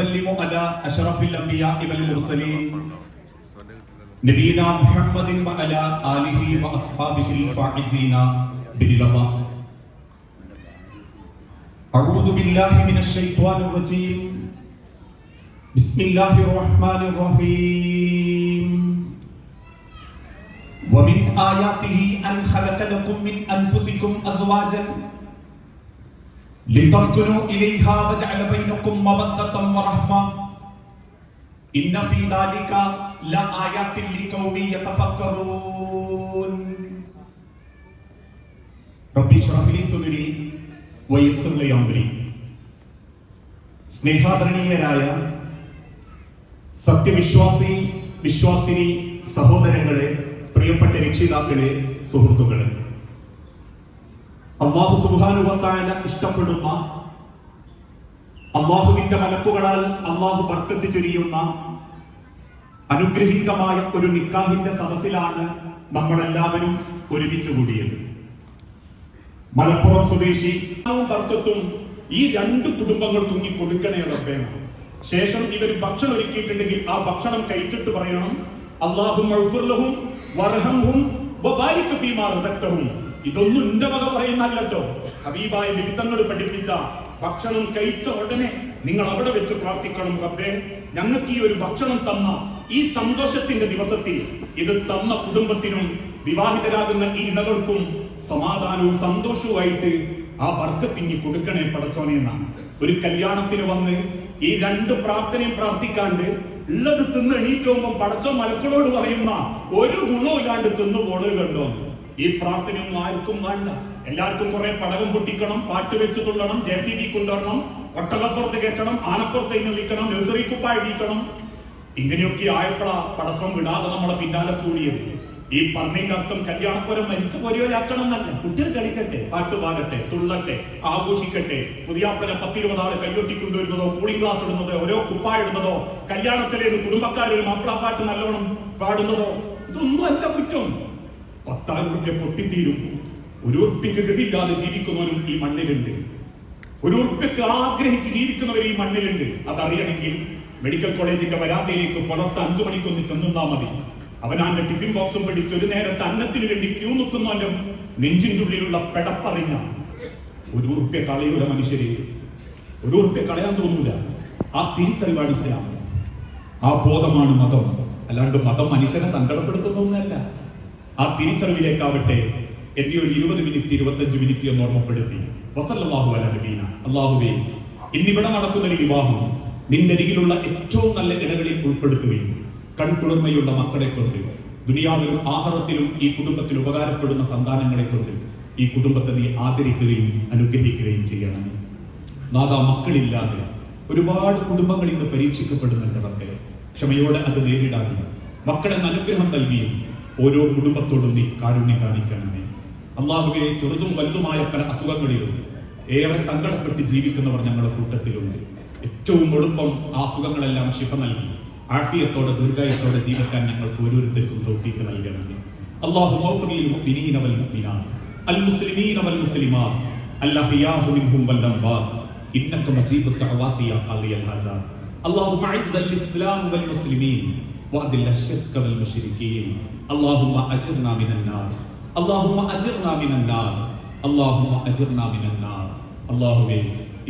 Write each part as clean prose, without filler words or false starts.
وسلموا على أشرف الأنبياء والمرسلين نبينا محمد وعلى آله وأصحابه الفائزين بالرضا. أعوذ بالله من الشيطان الرجيم. بسم الله الرحمن الرحيم. ومن آياته أن خلق لكم من أنفسكم أزواجا لتسكنوا إليها وجعل بينكم مودة ورحمة إن في ذلك لآيات لقوم يتفكرون. ربي اشرح لي صدري ويسر لي أمري. സ്നേഹാദരണീയരായ സത്യവിശ്വാസി വിശ്വാസിനി സഹോദരങ്ങളെ, പ്രിയപ്പെട്ട രക്ഷിതാക്കളെ, സുഹൃത്തുക്കളെ, അല്ലാഹു സുബ്ഹാനഹു വ തആല ഇഷ്ടപ്പെടുന്ന, അല്ലാഹുവിന്റെ മലക്കുകളാൽ അല്ലാഹു ബർക്കത്ത് ചൊരിയുന്ന അനുഗ്രഹീതമായ ഒരു നിക്കാഹിന്റെ സദസ്സിലാണ് നമ്മളെല്ലാവരും ഒരുമിച്ച് കൂടിയത്. മലപ്പുറം സ്വദേശി ബർക്കത്തും ഈ രണ്ട് കുടുംബങ്ങൾക്കും ഇനി കൊടുക്കണേ റബ്ബേ. ശേഷം ഇവർ ഭക്ഷണം ഒരുക്കിയിട്ടുണ്ടെങ്കിൽ ആ ഭക്ഷണം കഴിച്ചിട്ട് പറയണം, അല്ലാഹുമ്മ ഇഗ്ഫിർ ലഹും വർഹംഹും വബാരിക് ഫീമാ റസഖ്തഹും. ഇതൊന്നും എന്റെ വക പറയുന്നല്ലോ, ഹബീബായ നബി തങ്ങൾ പഠിപ്പിച്ച ഭക്ഷണം കഴിച്ച ഉടനെ നിങ്ങൾ അവിടെ വെച്ച് പ്രാർത്ഥിക്കണം, റബ്ബേ ഞങ്ങൾക്ക് ഈ ഒരു ഭക്ഷണം തന്ന ഈ സന്തോഷത്തിന്റെ ദിവസത്തിൽ ഇത് തന്ന കുടുംബത്തിനും വിവാഹിതരാകുന്ന ഈ ഇണകൾക്കും സമാധാനവും സന്തോഷവുമായിട്ട് ആ ബർക്കത്തിങ്ങി കൊടുക്കണേ പടച്ചോനെ എന്നാണ്. ഒരു കല്യാണത്തിന് വന്ന് ഈ രണ്ട് പ്രാർത്ഥനയും പ്രാർത്ഥിക്കാണ്ട് ഉള്ളത് തിന്ന് എണീറ്റുമ്പോൾ പടച്ചോ മലക്കളോട് പറയുന്ന ഒരു ഗുണവും ഇല്ലാണ്ട് തിന്നുപോള് കണ്ടോ. ഈ പ്രാർത്ഥനയൊന്നും ആർക്കും വേണ്ട. എല്ലാവർക്കും കുറെ പടകം പൊട്ടിക്കണം, പാട്ട് വെച്ച് തുള്ളണം, JCB കൊണ്ടുവരണം, ഒട്ടകപ്പുറത്ത് കയറ്റണം, ആനപ്പുറത്ത് വിളിക്കണം, നഴ്സറി കുപ്പായി ഇടിക്കണം. ഇങ്ങനെയൊക്കെ ആയപ്പോഴാ പടച്ചം വിടാതെ നമ്മളെ പിന്നാലെ കൂടിയത്. ഈ പറഞ്ഞതിന്റെ അർത്ഥം കല്യാണപ്പുരം മരിച്ചു പോലെയാക്കണം എന്നല്ല. കുട്ടികൾ കളിക്കട്ടെ, പാട്ട് പാടട്ടെ, തുള്ളട്ടെ, ആഘോഷിക്കട്ടെ. പുതിയാപ്പനെ 10-20 ആള് കയ്യൊട്ടി കൊണ്ടുവരുന്നതോ, കൂളിംഗ് ഗ്ലാസ് ഇടുന്നതോ, ഓരോ കുപ്പായിടുന്നതോ, കല്യാണത്തിലെ കുടുംബക്കാരൊരു മാപ്പിളപ്പാട്ട് നല്ലോണം പാടുന്നതോ, ഇതൊന്നും അല്ല കുറ്റം. 10,000 രൂപ പൊട്ടിത്തീരും. ഒരു ഉറുപ്പിക്ക് ഗതിയില്ലാതെ ജീവിക്കുന്നവരും ഈ മണ്ണിലുണ്ട്. ഒരു ഉറുപ്പിക്ക് ആഗ്രഹിച്ച് ജീവിക്കുന്നവർ ഈ മണ്ണിലുണ്ട്. അതറിയണമെങ്കിൽ മെഡിക്കൽ കോളേജിന്റെ വരാന്തയിലേക്ക് പുലർച്ചെ 5 മണിക്കൊന്ന് ചെന്നാ മതി. അവനാന്റെ ടിഫിൻ ബോക്സും പിടിച്ച് ഒരു നേരത്തെ അന്നത്തിന് വേണ്ടി ക്യൂ നിൽക്കുന്നവന്റെ നെഞ്ചിന്റെ ഉള്ളിലുള്ള പെടപ്പറിഞ്ഞ ഒരു ഉറുപ്പ്യ കളയൂല മനുഷ്യരെ. ഒരു ഉറുപ്പ്യ കളയാൻ തോന്നൂല. ആ തിരിച്ചറിവാണ് ഇസ്ലാം. ആ ബോധമാണ് മതം. അല്ലാണ്ട് മതം മനുഷ്യനെ സങ്കടപ്പെടുത്തുന്ന ഒന്നല്ല. ആ തിരിച്ചറിവിലേക്കാവട്ടെ എന്റെ ഒരു 20 മിനിറ്റ് 25 മിനിറ്റ് എന്ന് ഓർമ്മപ്പെടുത്തി. വസല്ലല്ലാഹു അലാ നബീന. അല്ലാഹുവേ, ഇന്നിവിടെ നടക്കുന്ന ഒരു വിവാഹം നിന്റെ അരികിലുള്ള ഏറ്റവും നല്ല ഇടങ്ങളിൽ ഉൾപ്പെടുത്തുകയും കൺകുളിർമയുള്ള മക്കളെ കൊണ്ട് ദുനിയാവിലും ആഖിറത്തിലും ഈ കുടുംബത്തിന് ഉപകാരപ്പെടുന്ന സന്താനങ്ങളെ കൊണ്ട് ഈ കുടുംബത്തെ നീ ആദരിക്കുകയും അനുഗ്രഹിക്കുകയും ചെയ്യണമേ. നാദാ, മക്കളില്ലാതെ ഒരുപാട് കുടുംബങ്ങൾ ഇന്ന് പരീക്ഷിക്കപ്പെടുന്നുണ്ട്. റബ്ബേ, ക്ഷമയോടെ അത് നേരിടാനും മക്കളെന്ന് അനുഗ്രഹം നൽകിയും ഓരോ കുടുംബത്തോടും നീ കാരുണ്യം കാണിക്കണമേ. അല്ലാഹുവേ, ചെറുതും വലുതുമായ പല അസുഖങ്ങളിലും ഏറെ സങ്കടപ്പെട്ട് ജീവിക്കുന്നവർ ഞങ്ങളുടെ കൂട്ടത്തിലുണ്ട്. ഏറ്റവും എളുപ്പം ആ അസുഖങ്ങളെല്ലാം ശിഫ നൽകി ആഫിയത്തോടെ ദീർഘായുസ്സോടെ ജീവിക്കാൻ ഞങ്ങൾക്ക് ഓരോരുത്തർക്കും തൗഫീഖ് നൽകണമേ. അല്ലാഹുമ്മ ഇഗ്ഫിർ ലിൽ മുഅ്മിനീന വൽ മുഅ്മിനാത്ത് അൽ മുസ്ലിമീന വൽ മുസ്ലിമാത്ത് അൽ അഹ്യാഉ മിൻഹും വൽ അംവാത്ത് ഇന്നക മുജീബു ദഅവാതി യാ ഖാദിയൽ ഹാജാത്ത്. അല്ലാഹുമ്മ അഇസ്സൽ ഇസ്ലാം വൽ മുസ്ലിമീൻ വഅദിൽ അശ്ശിർക വൽ മുശ്രികീൻ. അല്ലാഹുമ്മ അജിർനാ മിനൻ നാർ. അല്ലാഹുമ്മ അജിർനാ മിനൻ നാർ. അല്ലാഹുമ്മ അജിർനാ മിനൻ നാർ. അല്ലാഹുവേ,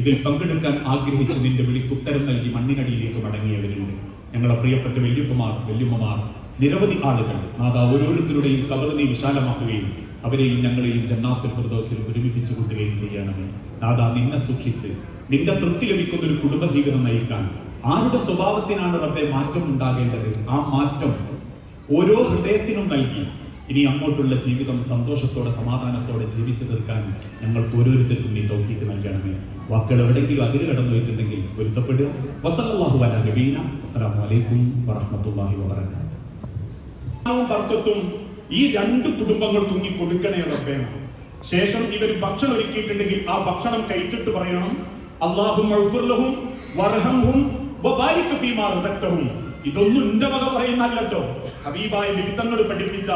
ഇതിൽ പങ്കെടുക്കാൻ ആഗ്രഹിച്ച് നിന്റെ വിളിക്ക് ഉത്തരം നൽകി മണ്ണിനടിയിലേക്ക് മടങ്ങിയവരുണ്ട്. ഞങ്ങളെ പ്രിയപ്പെട്ട വല്യുപ്പമാർ, വല്യുമ്മമാർ, നിരവധി ആളുകൾ. നാദാ, ഓരോരുത്തരുടെയും കബർ നീ വിശാലമാക്കുകയും അവരെയും ഞങ്ങളെയും ജന്നാത്തുൽ ഫിർദൗസിൽ ഒരുമിപ്പിച്ചു കൂട്ടുകയും ചെയ്യണമേ. നാദാ, നിന്നെ സൂക്ഷിച്ച് നിന്റെ തൃപ്തി ലഭിക്കുന്ന ഒരു കുടുംബജീവിതം നയിക്കാൻ ആരുടെ സ്വഭാവത്തിനാണ് റബ്ബേ മാറ്റം ഉണ്ടാകേണ്ടത്? ആ മാറ്റം ഓരോ ഹൃദയത്തിനും നൽകി ഇനി അങ്ങോട്ടുള്ള ജീവിതം സന്തോഷത്തോടെ സമാധാനത്തോടെ ജീവിച്ചു തീർക്കാൻ ഞങ്ങൾക്ക് ഓരോരുത്തർക്കും നീ തൗഫീഖ് നൽകണമേ. വാക്കുകൾ എവിടെയെങ്കിലും അതിര് കടന്നു പോയിട്ടുണ്ടെങ്കിൽ പൊരുത്തപ്പെടുക. വസല്ലല്ലാഹു അലാ നബീന. അസ്സലാമു അലൈക്കും വറഹ്മത്തുള്ളാഹി വബറകാതുഹു. ബർക്കത്തും ഈ രണ്ട് കുടുംബങ്ങൾക്കും ഇനി കൊടുക്കണേ റബ്ബേ. ശേഷം ഇവർ ഭക്ഷണം ഒരുക്കിയിട്ടുണ്ടെങ്കിൽ ആ ഭക്ഷണം കഴിച്ചിട്ട് പറയണം, അല്ലാഹുമ്മ ഇഗ്ഫിർ ലഹും വർഹംഹും വബാരിക് ഫീമാ റസഖ്തഹും. ഇതൊന്നും എന്റെ വക പറയുന്നല്ലോ, ഹബീബായ നബി തങ്ങൾ പഠിപ്പിച്ച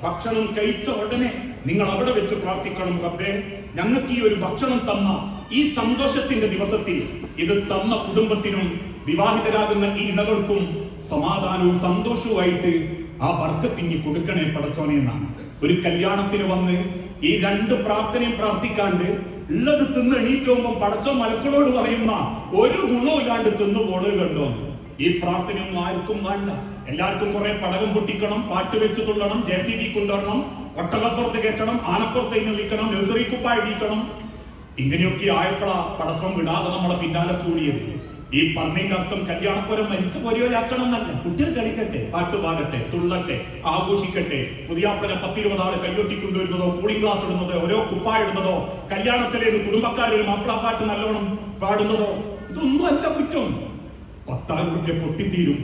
ഭക്ഷണം കഴിച്ച ഉടനെ നിങ്ങൾ അവിടെ വെച്ച് പ്രാർത്ഥിക്കണം, റബ്ബേ ഞങ്ങൾക്ക് ഈ ഒരു ഭക്ഷണം തന്ന ഈ സന്തോഷത്തിന്റെ ദിവസത്തിൽ ഇത് തന്ന കുടുംബത്തിനും വിവാഹിതരാകുന്ന ഈ ഇണകൾക്കും സമാധാനവും സന്തോഷവുമായിട്ട് ആ ബർക്കത്തിങ്ങി കൊടുക്കണേ പടച്ചോനെ എന്നാണ്. ഒരു കല്യാണത്തിന് വന്ന് ഈ രണ്ട് പ്രാർത്ഥനയും പ്രാർത്ഥിക്കാണ്ട് ഉള്ളത് തിന്ന് എണീറ്റുമ്പോൾ പടച്ചോ മലക്കളോട് പറയുന്ന ഒരു ഗുണവും ഇല്ലാണ്ട് തിന്നുപോള് കണ്ടോ. ഈ പ്രാർത്ഥനയൊന്നും ആർക്കും വേണ്ട. എല്ലാവർക്കും കുറെ പടകം പൊട്ടിക്കണം, പാട്ട് വെച്ച് തുള്ളണം, JCB കൊണ്ടുവരണം, ഒട്ടകപ്പുറത്ത് കയറ്റണം, ആനപ്പുറത്ത് വിളിക്കണം, നഴ്സറി കുപ്പായ ഇടിക്കണം. ഇങ്ങനെയൊക്കെ ആയപ്പോഴാ പടച്ചോം വിടാതെ നമ്മളെ പിന്നാലെ കൂടിയത്. ഈ പറഞ്ഞതിന്റെ അർത്ഥം കല്യാണപ്പുരം മരിച്ചു പോലെയാക്കണം എന്നല്ല. കുട്ടികൾ കളിക്കട്ടെ, പാട്ട് പാടട്ടെ, തുള്ളട്ടെ, ആഘോഷിക്കട്ടെ. പുതിയാപ്പനെ 10-20 ആള് കയ്യൊട്ടി കൊണ്ടുവരുന്നതോ, കൂളിംഗ് ഗ്ലാസ് ഇടുന്നതോ, ഓരോ കുപ്പായ ഇടുന്നതോ, കല്യാണത്തിലെ കുടുംബക്കാരൊരു മാപ്പിളപ്പാട്ട് നല്ലോണം പാടുന്നതോ, ഇതൊന്നും അല്ല കുറ്റം. 10,000 രൂപ പൊട്ടിത്തീരും.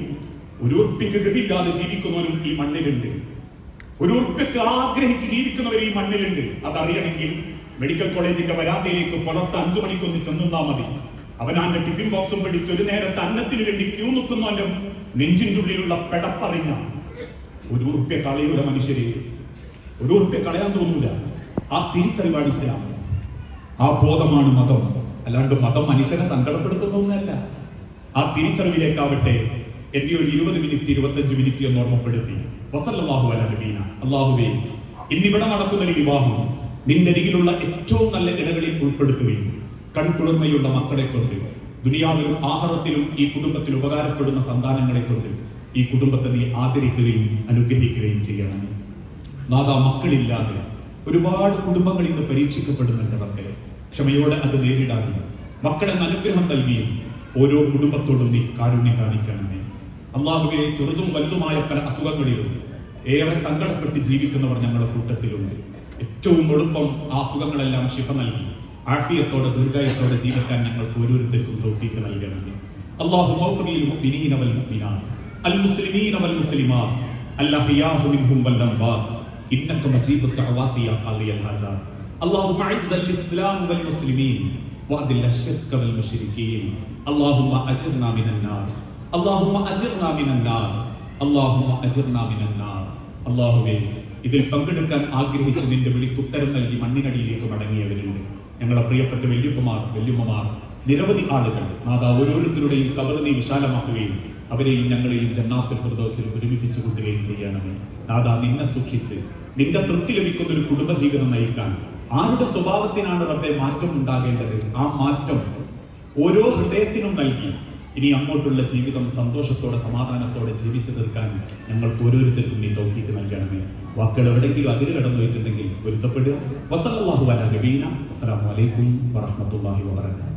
ഒരു ഉറുപ്പിക്ക് ഗതിയില്ലാതെ ജീവിക്കുന്നവരും ഈ മണ്ണിലുണ്ട്. ഒരു ഉറുപ്പിക്ക് ആഗ്രഹിച്ച് ജീവിക്കുന്നവർ ഈ മണ്ണിലുണ്ട്. അതറിയണമെങ്കിൽ മെഡിക്കൽ കോളേജിന്റെ വരാന്തയിലേക്ക് പുലർച്ചെ 5 മണിക്കൊന്ന് ചെന്നാ മതി. അവനാന്റെ ടിഫിൻ ബോക്സും പിടിച്ച് ഒരു നേരത്തെ അന്നത്തിന് വേണ്ടി ക്യൂ നിൽക്കുന്നവന്റെ നെഞ്ചിന്റെ ഉള്ളിലുള്ള പെടപ്പറിഞ്ഞ ഒരു ഉറുപ്പ്യ കളയൂല മനുഷ്യരെ. ഒരു ഉറുപ്പ്യ കളയാൻ തോന്നൂല. ആ തിരിച്ചറിവാണ് ഇസ്ലാം. ആ ബോധമാണ് മതം. അല്ലാണ്ട് മതം മനുഷ്യനെ സങ്കടപ്പെടുത്തുന്ന ഒന്നല്ല. ആ തിരിച്ചറിവിലേക്കാവട്ടെ എന്റെ ഒരു 20 മിനിറ്റ് 25 മിനിറ്റ് എന്ന് ഓർമ്മപ്പെടുത്തി. വസല്ലല്ലാഹു അലാ നബീന. അല്ലാഹുവേ, ഇന്നിവിടെ നടക്കുന്ന ഒരു വിവാഹം നിന്റെ അരികിലുള്ള ഏറ്റവും നല്ല ഇടങ്ങളിൽ ഉൾപ്പെടുത്തുകയും കൺകുളിർമയുള്ള മക്കളെ കൊണ്ട് ദുനിയാവിലും ആഖിറത്തിലും ഈ കുടുംബത്തിൽ ഉപകാരപ്പെടുന്ന സന്താനങ്ങളെ കൊണ്ട് ഈ കുടുംബത്തെ നീ ആദരിക്കുകയും അനുഗ്രഹിക്കുകയും ചെയ്യണമേ. നാദാ, മക്കളില്ലാതെ ഒരുപാട് കുടുംബങ്ങൾ ഇന്ന് പരീക്ഷിക്കപ്പെടുന്നുണ്ട്. മക്കളെ ക്ഷമയോടെ അത് നേരിടാനും മക്കളെന്ന് അനുഗ്രഹം നൽകിയും ഓരോ കുടുംബത്തോടും നീ കാരുണ്യം കാണിക്കണമേ. അല്ലാഹുവേ, ചെറുതും വലുതുമായ പല അസുഖങ്ങളിലും ഏറെ സങ്കടപ്പെട്ട് ജീവിക്കുന്നവർ ഞങ്ങളുടെ കൂട്ടത്തിലുണ്ട്. ഏറ്റവും എളുപ്പം ആ അസുഖങ്ങളെല്ലാം ശിഫ നൽകി ആഫിയത്തോടെ ദീർഘായുസ്സോടെ ജീവിക്കാൻ ഞങ്ങൾക്ക് ഓരോരുത്തർക്കും തൗഫീഖ് നൽകണമേ. അല്ലാഹുമ്മ ഗ്ഫിർ ലിൽ മുഅ്മിനീന വൽ മുഅ്മിനാത്ത് അൽ മുസ്ലിമീന വൽ മുസ്ലിമാത്ത് അൽഅഹ്യാഉ മിൻഹും വൽ അംവാത്ത് ഇന്നക മുജീബു ദഅവാതി യാ ഖാദിയൽ ഹാജാത്ത്. അല്ലാഹുമ്മ അഇസ്സൽ ഇസ്ലാം വൽ മുസ്ലിമീൻ വഅദിൽ അശ്ശിർക വൽ മുശ്രികീൻ. അല്ലാഹുമ്മ അജിർനാ മിനൻ നാർ. അല്ലാഹുമ്മ അജിർനാ മിനൻ നാർ. അല്ലാഹുമ്മ അജിർനാ മിനൻ നാർ. അല്ലാഹുവേ, ഇതിൽ പങ്കെടുക്കാൻ ആഗ്രഹിച്ച് നിന്റെ വിളിക്ക് ഉത്തരം നൽകി മണ്ണിനടിയിലേക്ക് മടങ്ങിയവരുണ്ട്. ഞങ്ങളെ പ്രിയപ്പെട്ട വല്യുപ്പമാർ, വല്യുമ്മമാർ, നിരവധി ആളുകൾ. നാദാ, ഓരോരുത്തരുടെയും കബർ നീ വിശാലമാക്കുകയും അവരെയും ഞങ്ങളെയും ജന്നാത്തുൽ ഫിർദൗസിൽ ഒരുമിപ്പിച്ചു കൂട്ടുകയും ചെയ്യണമേ. നാദാ, നിന്നെ സൂക്ഷിച്ച് നിന്റെ തൃപ്തി ലഭിക്കുന്ന ഒരു കുടുംബജീവിതം നയിക്കാൻ ആരുടെ സ്വഭാവത്തിനാണ് റബ്ബേ മാറ്റം ഉണ്ടാകേണ്ടത്? ആ മാറ്റം ഓരോ ഹൃദയത്തിനും നൽകി ഇനി അങ്ങോട്ടുള്ള ജീവിതം സന്തോഷത്തോടെ സമാധാനത്തോടെ ജീവിച്ചു തീർക്കാൻ ഞങ്ങൾക്ക് ഓരോരുത്തർക്കും നീ തൗഫീഖ് നൽകണമേ. വാക്കുകൾ എവിടെയെങ്കിലും അതിര് കടന്നു പോയിട്ടുണ്ടെങ്കിൽ പൊരുത്തപ്പെടുക. വസല്ലല്ലാഹു അലാ നബീന. അസ്സലാമു അലൈക്കും വറഹ്മത്തുള്ളാഹി വബറകാതുഹു.